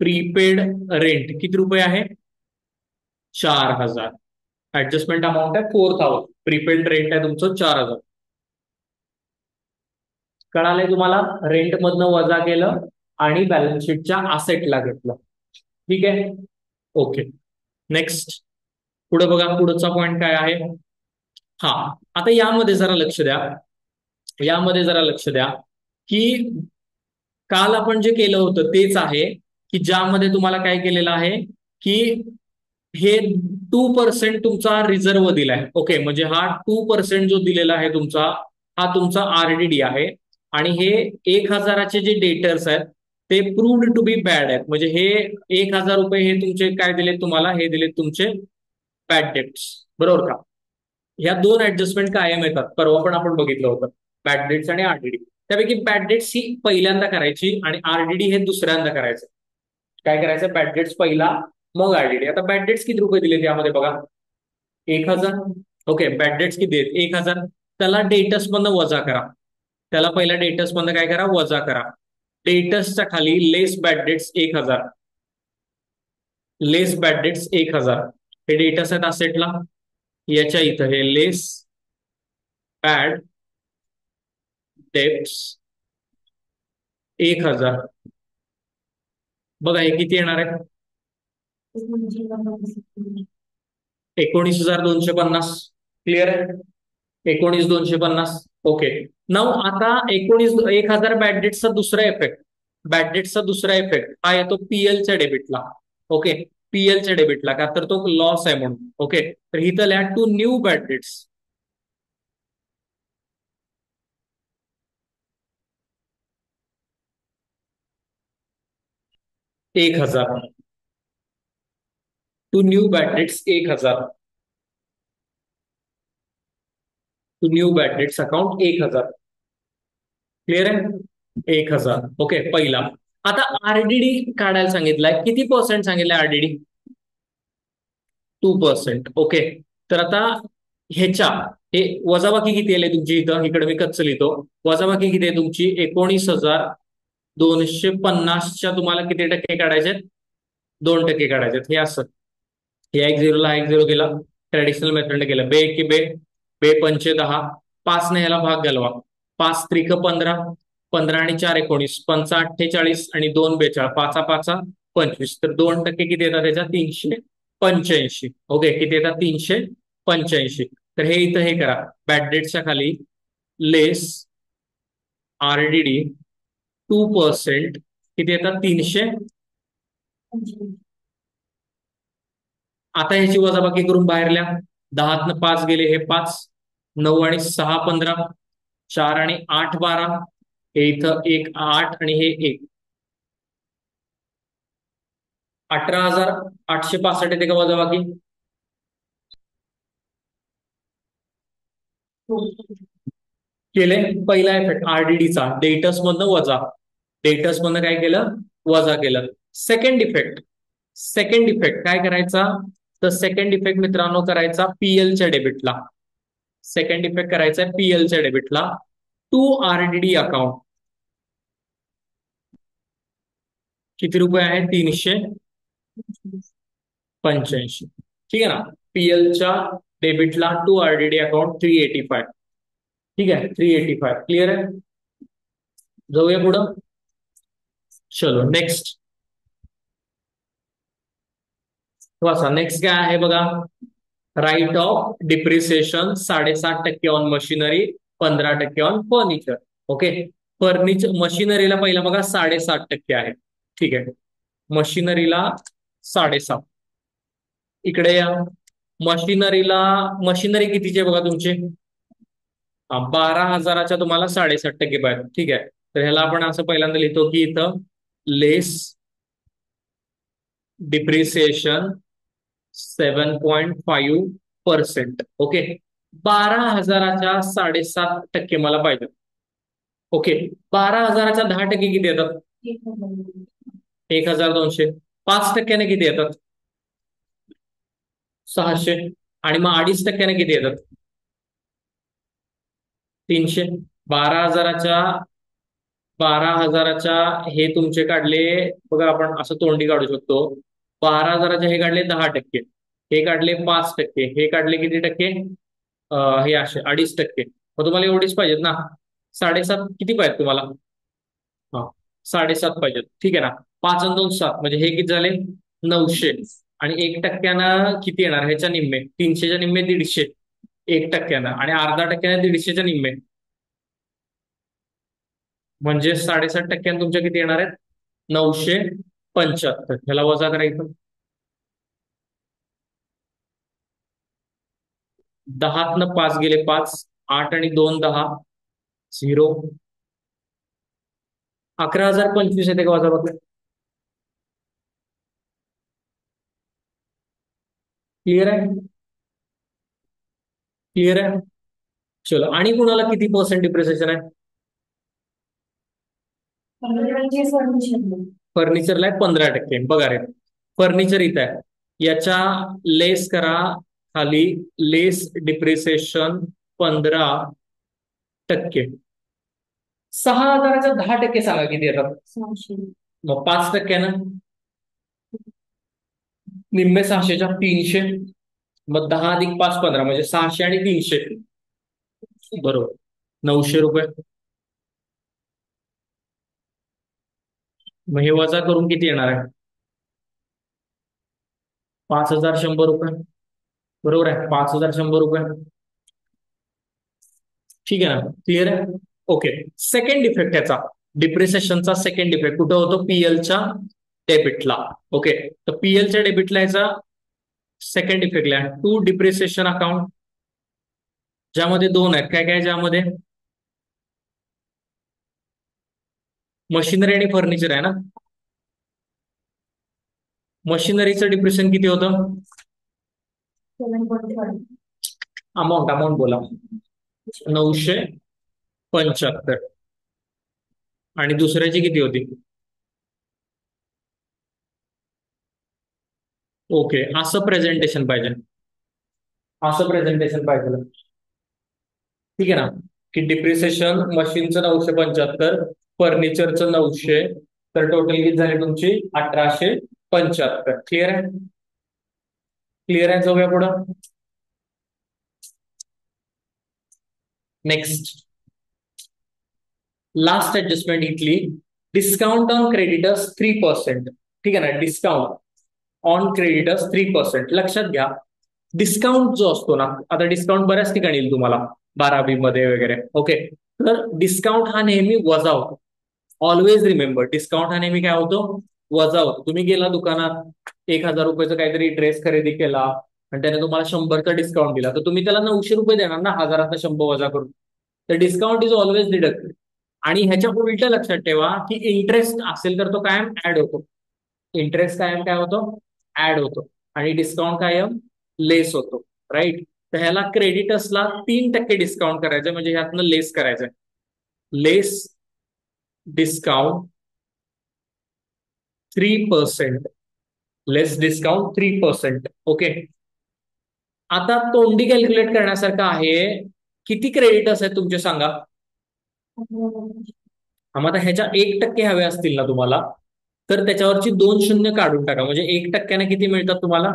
प्रीपेड रेंट किती रुपये आहे? 4,000. ऍडजस्टमेंट अमाऊंट आहे 4,000. प्रीपेड रेंट आहे तुमचं 4,000. कळालंय तुम्हाला? रेंट मधनं वजा केलं आणि बॅलन्स शीटच्या असेटला घेतलं. ठीक आहे. ओके. नेक्स्ट पुढे बघा, पुढचा पॉइंट काय आहे? हा, आता यामध्ये जरा लक्ष द्या. यामध्ये जरा लक्ष द्या की काल आपण जे केलं होतं तेच आहे, की ज्यामध्ये तुम्हाला काय केलेलं आहे की हे 2% तुमचा रिझर्व दिलाय. ओके, म्हणजे हा 2% जो दिलेला आहे तुमचा, हा तुमचा आरडीडी आहे. आणि हे 1,000चे जे डेटर्स आहेत ते प्रूव्ड टू बी बॅड आहेत. म्हणजे हे 1,000 रुपये हे तुमचे काय दिलेत तुम्हाला? हे दिलेत तुमचे बॅड डेट्स. बरोबर का? ह्या दोन ऍडजस्टमेंट कायम येतात. परवा पण आपण बघितलं होतं, बॅड डेट्स आणि आरडीडी. त्यापैकी बॅड डेट्स ही पहिल्यांदा करायची आणि आरडीडी हे दुसऱ्यांदा करायचं. काय करायचं? बॅड डेट्स पहिला, मग आरडीडी. आता बॅड डेट्स किती रुपये दिले त्यामध्ये बघा? 1,000. ओके, बॅड डेट्स किती आहेत? 1,000. त्याला डेटस मधनं वजा करा. त्याला पहिला डेटस मधनं काय करा? वजा करा. डेटसच्या खाली लेस बॅड डेट्स 1,000. लेस बॅड डेट्स 1,000. हे डेटस आहेत असेटला. याच्या इथं हे लेस बॅड डेट्स 1,000. बघा हे किती येणार आहे? 19,250. क्लिअर आहे? 19,250. ओके. नाव आता 1,000 बॅड डेट्सचा दुसरा इफेक्ट. बॅड डेट्सचा दुसरा इफेक्ट हा येतो पीएलच्या डेबिटला. ओके, पीएलच्या डेबिटला, का तर तो लॉस आहे म्हणून. ओके, तर इथं लिहा टू न्यू बॅड डेट्स. एक हजार. To new bad debts 1,000. To new bad debts account 1,000. Clear आहे? 1,000. ओके, पहिला. आता आरडीडी काढायला सांगितलंय. किती पर्सेंट सांगितलंय आरडीडी? 2%. ओके, तर आता ह्याच्या हे वजाबाकी किती आले तुमची? इथं इकडे मी कच्च लिहितो. वजाबाकी किती आहे तुमची? 19,250च्या तुम्हाला किती टक्के काढायचे? 2% काढायचे. हे असं, हे एक झिरोला एक झिरो गेला. ट्रॅडिशनल मेथडने केलं. बे की बे, बे पंचे 10. 5 ने ह्याला भाग घालवा. 5 त्रिक 15. 15 आणि 4 19. 5 48 आणि 2 42. 5 5 25. तर 2% किती येतात त्याच्या? 385. ओके, किती येतात? 385. तर हे इथं हे करा, बॅड डेटच्या खाली लेस आरडीडी 2% किती येतात? 300. आता ह्याची वजाबाकी करून बाहेर लिहा. 10 5 गेले, हे 5. 9 आणि 6 15. 4 आणि 8 12. हे इथं 1 8 आणि हे 1. 18,865 येते का वजाबाकी? केले. पहिला इफेक्ट आरडीडीचा, डेटस मधनं वजा. डेटस मधनं काय केलं? वजा केलं. Second effect. सेकंड इफेक्ट काय करायचा? तर सेकंड इफेक्ट मित्रांनो करायचा पीएलच्या डेबिटला. सेकंड इफेक्ट करायचा पीएलच्या डेबिटला. टू आरडीडी अकाउंट किती रुपये आहे? 385. ठीक आहे ना? पीएलच्या डेबिटला टू आरडीडी अकाउंट 385. ठीक आहे, 385. क्लिअर आहे? जाऊया पुढं. चलो नेक्स्ट. वाचा, नेक्स्ट काय आहे बघा? Write off depreciation 7.5% on machinery, 15% on furniture. Okay, furniture मशिनरीला पहिला बघा 7.5% आहे. ठीक आहे, मशिनरीला 7.5. इकडे या. मशिनरीला, मशिनरी कितीची आहे बघा तुमची? 12,000च्या तुम्हाला 7.5% पाहिजे. ठीक आहे, तर ह्याला आपण असं पहिल्यांदा लिहितो की इथं लेस डिप्रिसिएशन 7.5%. ओके, 12,000च्या 7.5% मला पाहिजे. ओके, 12,000च्या 10% किती येतात? 1,200. 5%ने किती येतात? 600. आणि मग 2.5%ने किती येतात? 300. 12,000च्या 12,000च्या हे तुमचे काढले बघा, आपण असं तोंडी काढू शकतो. 12,000चे हे काढले 10%, हे काढले 5%, हे काढले किती टक्के? हे असे 2.5%. मग तुम्हाला एवढीच पाहिजेत ना? 7.5 किती पाहिजेत तुम्हाला? हा, 7.5 पाहिजेत, ठीक आहे ना? 5 आणि 2 7, म्हणजे हे किती झाले? 900. आणि 1%नं किती येणार? ह्याच्या निम्मे, 300च्या निम्मे 150. 1%नं आणि अर्धा टक्क्याने 150च्या निम्मे, म्हणजे 7.5% तुमच्या किती येणार आहेत? 975. ह्याला वजा करायचं. 10तनं 5 गेले 5, 8 आणि 2 10, 0. 11,025 येते का वजा बघा? क्लिअर आहे? क्लिअर आहे? चलो, आणि कुणाला किती पर्सेंट डिप्रिसिएशन आहे? फर्निचरला आहे 15%. बघा रे, फर्निचर इथं आहे, याच्या लेस करा खाली, लेस डिप्रिसिएशन 15%. 6,000च्या 10% सांगा किती येतात? मग 5%. निम्मे 600च्या 300. मग 10 अधिक 5 15, म्हणजे 600 आणि 300, बरोबर, 900 रुपये. मग हे वजा करून किती येणार आहे? 5,100 रुपये. बरोबर आहे, 5,100 रुपये. ठीक आहे ना? क्लिअर आहे? ओके. सेकंड इफेक्ट याचा, डिप्रिसिएशनचा सेकंड इफेक्ट कुठं होतो? पीएलच्या डेबिटला. ओके, तर पीएलच्या डेबिटला याचा सेकंड इफेक्ट आहे टू डिप्रिसिएशन अकाउंट, ज्यामध्ये दोन आहेत. काय काय ज्यामध्ये? मशिनरी आणि फर्निचर आहे ना. मशिनरीचं डिप्रिसिएशन किती होतं? अमाऊंट बोला. 975. आणि दुसऱ्याची किती होती? ओके, असं प्रेझेंटेशन पाहिजे. असं प्रेझेंटेशन पाहिजे, ठीक आहे ना? की डिप्रिसिएशन मशीनचं 975, फर्निचरचं 900, तर टोटल किती झाली तुमची? 1,875. क्लिअर आहे? क्लिअर आहे? जाऊया पुढं. नेक्स्ट, लास्ट ऍडजस्टमेंट इथली, डिस्काउंट ऑन क्रेडिटर्स 3%. ठीक आहे ना? Discount on creditors 3%. लक्षात घ्या, डिस्काउंट जो असतो ना, आता डिस्काउंट बऱ्याच ठिकाणी येईल तुम्हाला, 12B मध्ये वगैरे. ओके, तर डिस्काउंट हा नेहमी वजा होतो. ऑलवेज रिमेंबर, डिस्काउंट हा नेहमी काय होतो? वजा होतो. तुम्ही गेला दुकानात, 1,000 रुपयाचा काहीतरी ड्रेस खरेदी केला आणि त्याने तुम्हाला 100चा डिस्काउंट दिला, तर तुम्ही त्याला 900 रुपये देणार ना, 1,000 100 वजा करून. तर डिस्काउंट इज ऑलवेज डिडक्टेड. आणि ह्याच्या उलट लक्षात ठेवा की इंटरेस्ट असेल तर तो कायम ऍड होतो. इंटरेस्ट कायम काय होतो? ऍड होतो. आणि डिस्काउंट कायम लेस होतो. राईट? तर ह्याला क्रेडिटर्सला 3% डिस्काउंट करायचं, म्हणजे ह्यातनं लेस करायचंय. लेस डिस्काउंट 3%. लेस डिस्काउंट 3%. ओके, आता तोंडी कॅल्क्युलेट करण्यासारखं आहे. किती क्रेडिटर्स आहेत तुमचे सांगा? आता ह्याच्या 1% हवे असतील ना तुम्हाला, तर त्याच्यावरची 2 शून्य काढून टाका, म्हणजे 1%ने किती मिळतात तुम्हाला?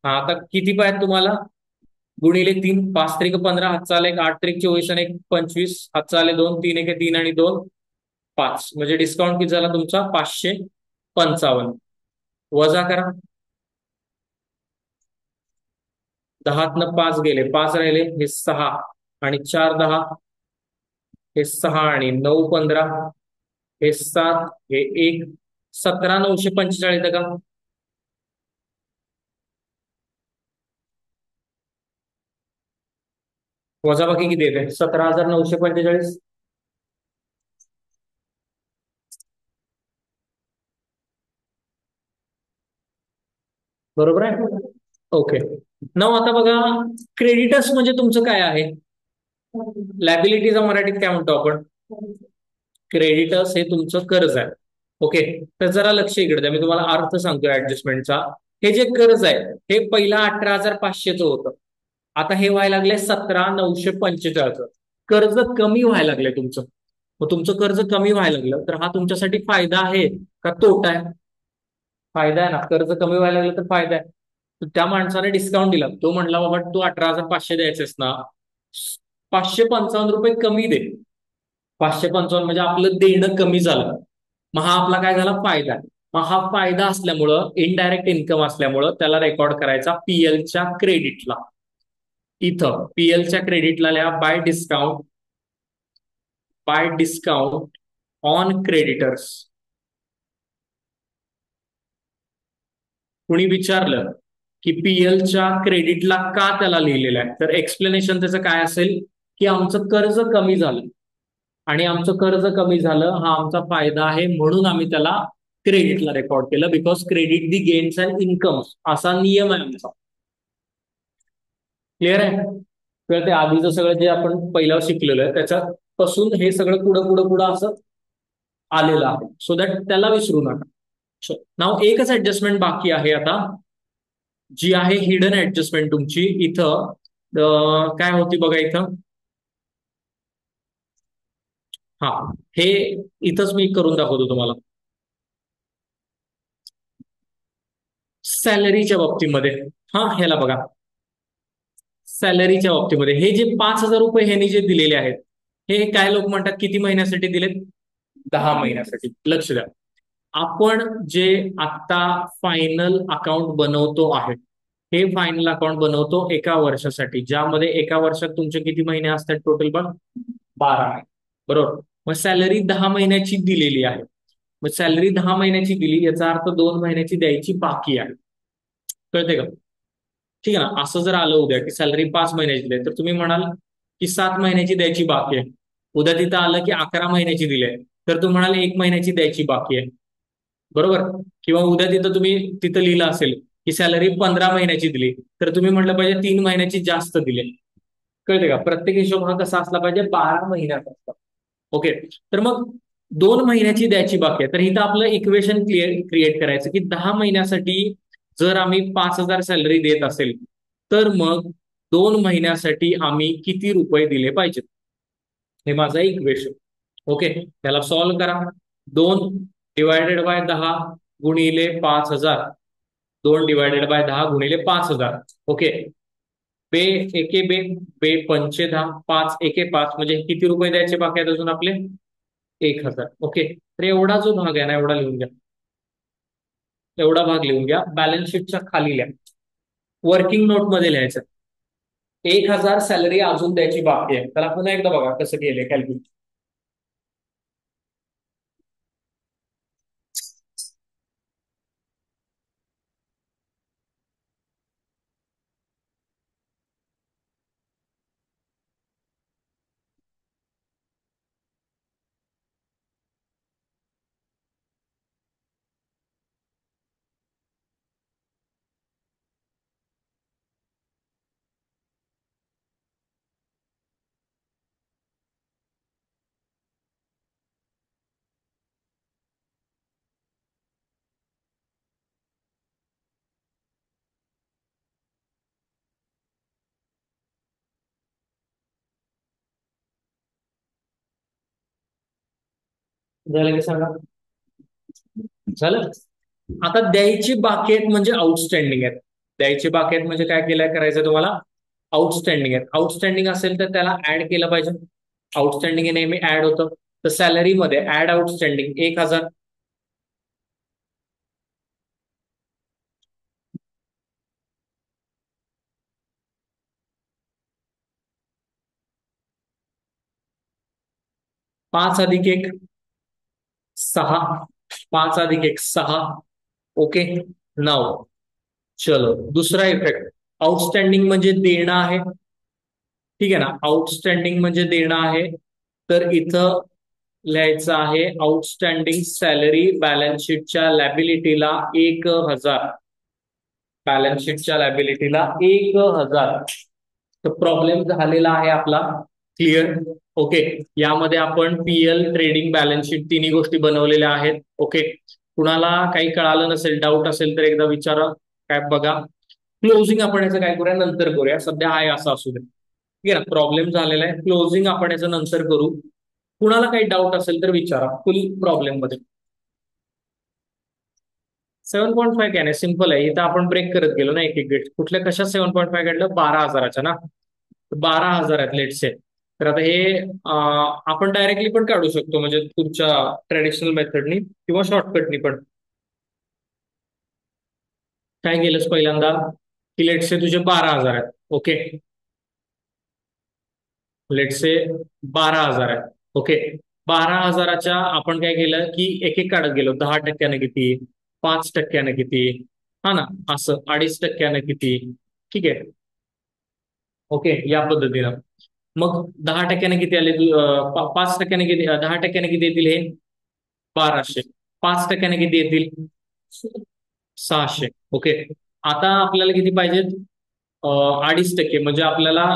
हा, आता किती पाहिजे तुम्हाला? गुणिले 3, 5 त्रिक 15, हातचा आले 8 त्रिक 24 आणि 1 25, हातचा आले 2, 3 एक 3 आणि 2 5, म्हणजे डिस्काउंट किती झाला तुमचा? 555. वजा करा. 10तनं 5 गेले, 5 राहिले, हे 6 आणि 4 10, हे 6 आणि 9 15, हे 7, हे 1, 17,945 का? वजाबाकी किती येते? 17,945. बरोबर आहे? ओके. नाव आता बघा, क्रेडिटर्स म्हणजे तुमचं काय आहे? लॅबिलिटीचा मराठीत काय म्हणतो आपण? क्रेडिटर्स हे तुमचं कर्ज आहे. ओके, तर जरा लक्ष इकडे द्या, मी तुम्हाला अर्थ सांगतो ऍडजस्टमेंटचा. हे जे कर्ज आहे, हे पहिला 18,500चं होतं, आता हे व्हायला लागले 17,945. कर्ज कमी व्हायला लागले तुमचं. मग तुमचं कर्ज कमी व्हायला लागलं तर हा तुमच्यासाठी फायदा आहे का तोटा आहे? फायदा आहे ना. कर्ज कमी व्हायला लागलं तर फायदा आहे. तर त्या माणसाने डिस्काउंट दिला, तो म्हणला बाबा तू 18,500 द्यायचेस ना, 555 रुपये कमी दे. 555 म्हणजे आपलं देणं कमी झालं. मग हा आपला काय झाला फायदा. मग हा फायदा असल्यामुळं, इनडायरेक्ट इन्कम असल्यामुळं त्याला रेकॉर्ड करायचा पीएलच्या क्रेडिटला. इथं पीएलच्या क्रेडिटला लिहा बाय डिस्काउंट ऑन क्रेडिटर्स. कुणी विचारलं की पीएलच्या क्रेडिटला का त्याला लिहिलेलं आहे, तर एक्सप्लेनेशन त्याचं काय असेल की आमचं कर्ज कमी झालं आणि आमचं कर्ज कमी झालं हा आमचा फायदा आहे, म्हणून आम्ही त्याला क्रेडिटला रेकॉर्ड केलं. Because credit the gains and incomes असा नियम आहे आमचा. क्लिअर आहे? किंवा ते आधीचं सगळं जे आपण पहिल्यावर शिकलेलं आहे त्याच्यापासून हे सगळं पुढं पुढं पुढं असं आलेलं आहे. सो दॅट त्याला विसरू नका. नाव एकच ऍडजस्टमेंट बाकी आहे आता, जी आहे हिडन ऍडजस्टमेंट तुमची. इथं काय होती बघा इथं. हा, हे इथंच मी करून दाखवतो तुम्हाला. सॅलरीच्या बाबतीमध्ये, हा ह्याला बघा, सॅलरीच्या बाबतीमध्ये हे जे 5,000 रुपये ह्यांनी जे दिलेले आहेत, हे काय लोक म्हणतात किती महिन्यासाठी दिलेत? 10 महिन्यासाठी. लक्ष द्या, आपण जे आत्ता फायनल अकाउंट बनवतो आहे, हे फायनल अकाउंट बनवतो एका वर्षासाठी, ज्यामध्ये एका वर्षात तुमचे किती महिने असतात टोटल पण? 12 महिने. बरोबर. मग सॅलरी 10 महिन्याची दिलेली आहे. मग सॅलरी 10 महिन्याची दिली याचा अर्थ 2 महिन्याची द्यायची बाकी आहे. कळते का? ठीक आहे ना. असं जर आलं उद्या की सॅलरी 5 महिन्याची दिली तर तुम्ही म्हणाल की 7 महिन्याची द्यायची बाकी आहे. उद्या तिथं आलं की 11 महिन्याची दिली आहे तर तुम्ही म्हणाल 1 महिन्याची द्यायची बाकी आहे. बरोबर. किंवा उद्या तिथं तुम्ही तिथं लिहिलं असेल की सॅलरी 15 महिन्याची दिली तर तुम्ही म्हटलं पाहिजे 3 महिन्याची जास्त दिली. कळते का? प्रत्येक हिशोब हा कसा असला पाहिजे? 12 महिन्याचा असला. ओके. तर मग 2 महिन्याची द्यायची बाकी आहे, तर इथं आपलं इक्वेशन क्रिएट करायचं की 10 महिन्यासाठी जर आम्ही 5,000 सॅलरी देत असेल तर मग 2 महिन्यासाठी आम्ही किती रुपये दिले पाहिजेत, हे माझं इक्वेशन. ओके. त्याला सॉल्व्ह करा. 2 डिवायडेड बाय 10 गुणिले 5,000. 2 डिवायडेड बाय 10 गुणिले 5,000. ओके. बे एके बे, बे पंचे 10, 5 एके 5, म्हणजे किती रुपये द्यायचे बाकी आहेत अजून आपले? 1,000. ओके. तर एवढा जो भाग आहे ना, एवढा लिहून घ्या. एवढा भाग लिहून घ्या. बॅलन्स शीटच्या खाली लिहा. वर्किंग नोट मध्ये लिहायचं. 1,000 सॅलरी अजून द्यायची बाकी आहे. त्याला पुन्हा एकदा बघा कसं केलंय कॅल्क्युलेट. झालं की सांगा. झालं. आता द्यायची बाकी आहेत म्हणजे आउटस्टँडिंग आहेत. द्यायची बाकी आहेत म्हणजे काय केलं करायचं तुम्हाला? आउटस्टँडिंग आहेत. आउटस्टँडिंग असेल तर त्याला ऍड केलं पाहिजे. आउटस्टँडिंग हे नेहमी ऍड होतं. तर सॅलरीमध्ये ऍड आउटस्टँडिंग 1,000. 5 अधिक 1 6. 5 अधिक 1 6. ओके. 9. चलो, दुसरा इफेक्ट. आउटस्टँडिंग म्हणजे देणं आहे. ठीक आहे ना. आउटस्टँडिंग म्हणजे देणं आहे. तर इथं लिहायचं आहे आउटस्टँडिंग सॅलरी बॅलन्स शीटच्या लॅबिलिटीला 1,000. बॅलन्स शीटच्या लॅबिलिटीला 1,000. तर प्रॉब्लेम झालेला आहे आपला. क्लिअर? ओके. यामध्ये आपण पीएल, ट्रेडिंग, बॅलन्स शीट तिन्ही गोष्टी बनवलेल्या आहेत. ओके. कुणाला काही कळालं नसेल, डाऊट असेल तर एकदा विचारा. काय बघा. क्लोजिंग आपण याचं काय करूया नंतर करूया, सध्या आहे असं असू दे. ठीक आहे ना. प्रॉब्लेम झालेला आहे. क्लोजिंग आपण याचं नंतर करू. कुणाला काही डाऊट असेल तर विचारा फुल प्रॉब्लेम मध्ये. 7.5 काय नाही, सिम्पल आहे. इथं आपण ब्रेक करत गेलो ना एक एक गेट. कुठल्या कशा 7.5 काढलं? 12,000च्या ना. 12,000 आहेत लेट से. तर आता हे आपण डायरेक्टली पण काढू शकतो, म्हणजे तुमच्या ट्रेडिशनल मेथडनी किंवा शॉर्टकटनी पण. काय केलंस पहिल्यांदा की लेट से तुझे 12,000 आहेत. ओके, लेट से 12,000 आहेत. ओके, 12,000च्या आपण काय केलं की एक एक काढत गेलो. 10% किती, 5% किती, हा ना, असं 2.5% किती. ठीक आहे. ओके, या पद्धतीनं. मग 10% किती आले? 5% किती, 10% किती येतील हे? 1,200. 5% किती येतील? 600. ओके, आता आपल्याला किती पाहिजेत? 2.5%, म्हणजे आपल्याला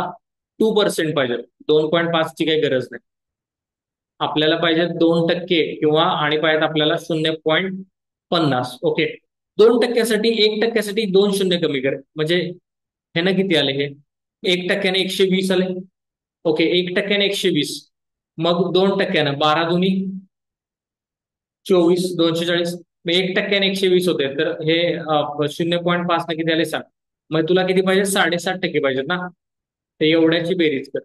2% पाहिजे. 2.5 ची काही गरज नाही. आपल्याला पाहिजे 2% किंवा आणि पाहिजेत आपल्याला 0.50. ओके, 2%साठी 1%साठी 2 शून्य कमी कर, म्हणजे हे ना किती आले हे? 1%ने 120 आले. ओके, 1%ने 120. मग 2%, 12 दूनी 24, 240. मग 1%ने 120 होते, तर हे 0.5 ने किती आले? 7. मग तुला किती पाहिजे? 7.5% पाहिजेत ना. तर एवढ्याची बेरीज कर.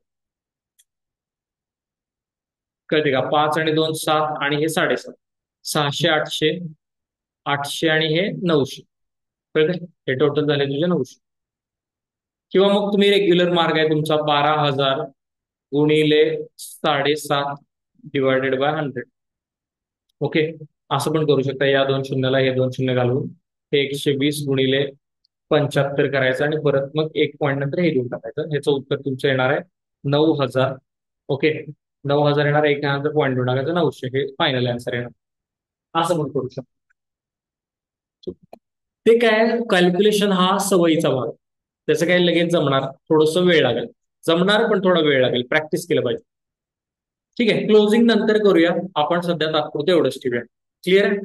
कळते का? 5 आणि 2 7 आणि हे 7.5. 600, 800, 800 आणि हे 900. कळते? हे टोटल झाले तुझे 900. किंवा मग तुम्ही रेग्युलर मार्ग आहे तुमचा, 12,000 गुणिले 7.5 डिवायडेड बाय 100. ओके, असं पण करू शकता. या 2 शून्याला हे 2 शून्य घालून हे 120 गुणिले 75 करायचं आणि परत मग एक पॉईंट नंतर हे देऊन टाकायचं. ह्याचं उत्तर तुमचं येणार आहे 9,000. ओके, 9,000 येणार. एक नंतर पॉईंट देऊन टाकायचं, 900 हे फायनल आन्सर येणार. असं पण करू शकतो. ते काय, कॅल्क्युलेशन हा सवयीचा भाग. त्याचं काय लगेच जमणार, थोडंसं वेळ लागेल. जमणार पण थोडा वेळ लागेल, प्रॅक्टिस केलं पाहिजे. ठीक आहे, क्लोजिंग नंतर करूया. आपण सध्या तात्पुरतं एवढंच ठेवूया. क्लिअर आहे?